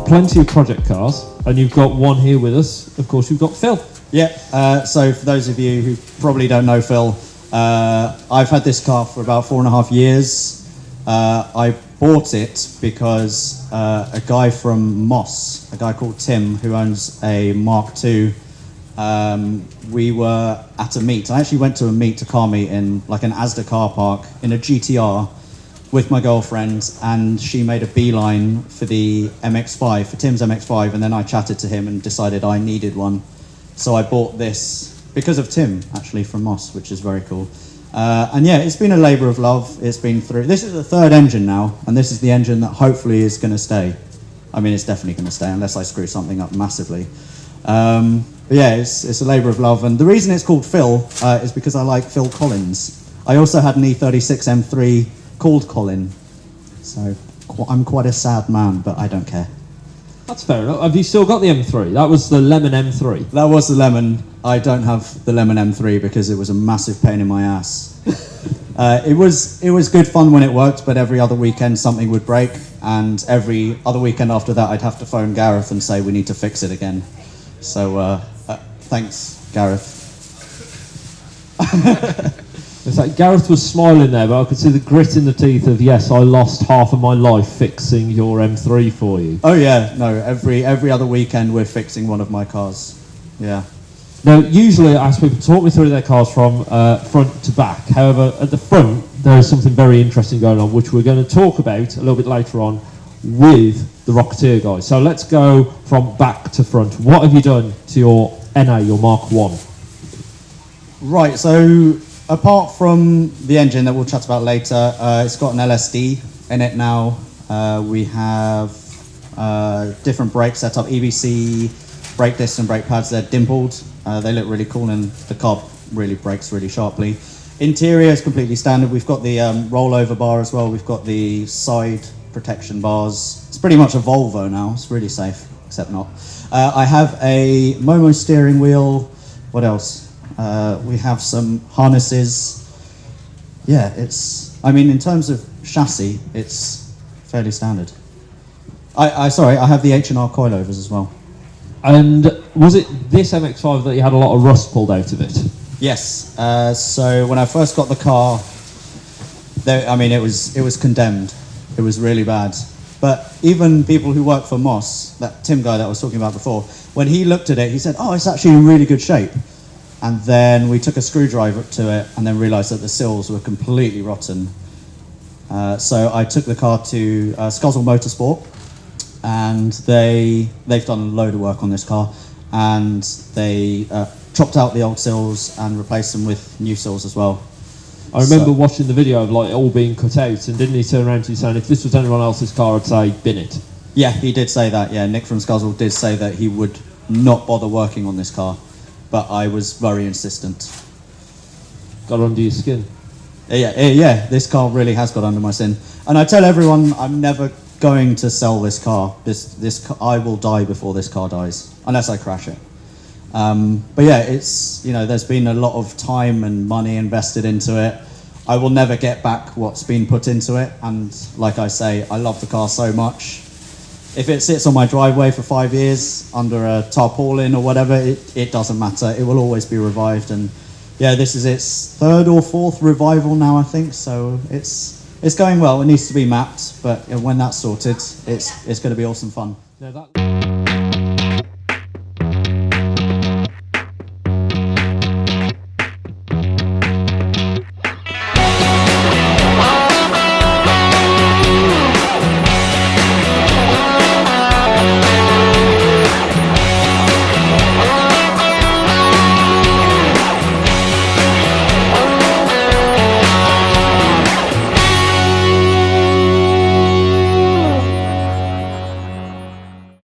plenty of project cars, and you've got one here with us. Of course, you've got Phil. Yeah, so for those of you who probably don't know Phil, I've had this car for about 4.5 years. I bought it because a guy from Moss, a guy called Tim, who owns a Mark II, we were at a meet. I actually went to a meet, a car meet in like an Asda car park in a GTR with my girlfriend, and she made a beeline for the MX5, for Tim's MX5, and then I chatted to him and decided I needed one. So I bought this because of Tim, actually, from Moss, which is very cool. And yeah, it's been a labour of love. It's been through, this is the third engine now, and this is the engine that hopefully is going to stay. I mean, it's definitely going to stay unless I screw something up massively. But yeah, it's a labour of love. And the reason it's called Phil is because I like Phil Collins. I also had an E36 M3 called Colin. So I'm quite a sad man, but I don't care. That's fair enough. Have you still got the M3? That was the Lemon M3. That was the Lemon. I don't have the Lemon M3 because it was a massive pain in my ass. It was good fun when it worked, but every other weekend something would break, and every other weekend after that I'd have to phone Gareth and say we need to fix it again. So thanks, Gareth. It's like Gareth was smiling there, but I could see the grit in the teeth of, yes, I lost half of my life fixing your M3 for you. Oh yeah, no, every other weekend we're fixing one of my cars. Yeah. Now, usually I ask people to talk me through their cars from front to back. However, at the front, there is something very interesting going on, which we're going to talk about a little bit later on with the Rocketeer guys. So let's go from back to front. What have you done to your NA, your Mark 1? Right, so apart from the engine that we'll chat about later, it's got an LSD in it now. We have different brakes set up, EBC brake discs and brake pads. They're dimpled. They look really cool, and the car really brakes really sharply. Interior is completely standard. We've got the rollover bar as well. We've got the side protection bars. It's pretty much a Volvo now. It's really safe, except not. I have a Momo steering wheel. What else? We have some harnesses. Yeah, I mean, in terms of chassis, it's fairly standard. Sorry, I have the H&R coilovers as well. And was it this MX5 that you had a lot of rust pulled out of it? Yes. So when I first got the car, I mean, it was condemned. It was really bad. But even people who work for Moss, that Tim guy that I was talking about before, when he looked at it, he said, "Oh, it's actually in really good shape." And then we took a screwdriver to it and then realised that the sills were completely rotten. So I took the car to Scuzzle Motorsport, and they've done a load of work on this car, and they chopped out the old sills and replaced them with new sills as well. I remember watching the video of like it all being cut out, and didn't he turn around to you saying, if this was anyone else's car, I'd say bin it? Yeah, he did say that. Yeah, Nick from Scuzzle did say that he would not bother working on this car, but I was very insistent. Got under your skin? Yeah, this car really has got under my skin. And I tell everyone I'm never going to sell this car. I will die before this car dies, unless I crash it. But yeah, it's, you know, there's been a lot of time and money invested into it. I will never get back what's been put into it, and like I say, I love the car so much. If it sits on my driveway for 5 years under a tarpaulin or whatever, it doesn't matter. It will always be revived, and yeah, this is its third or fourth revival now, I think. So it's going well. It needs to be mapped, but when that's sorted, it's going to be awesome fun. Now that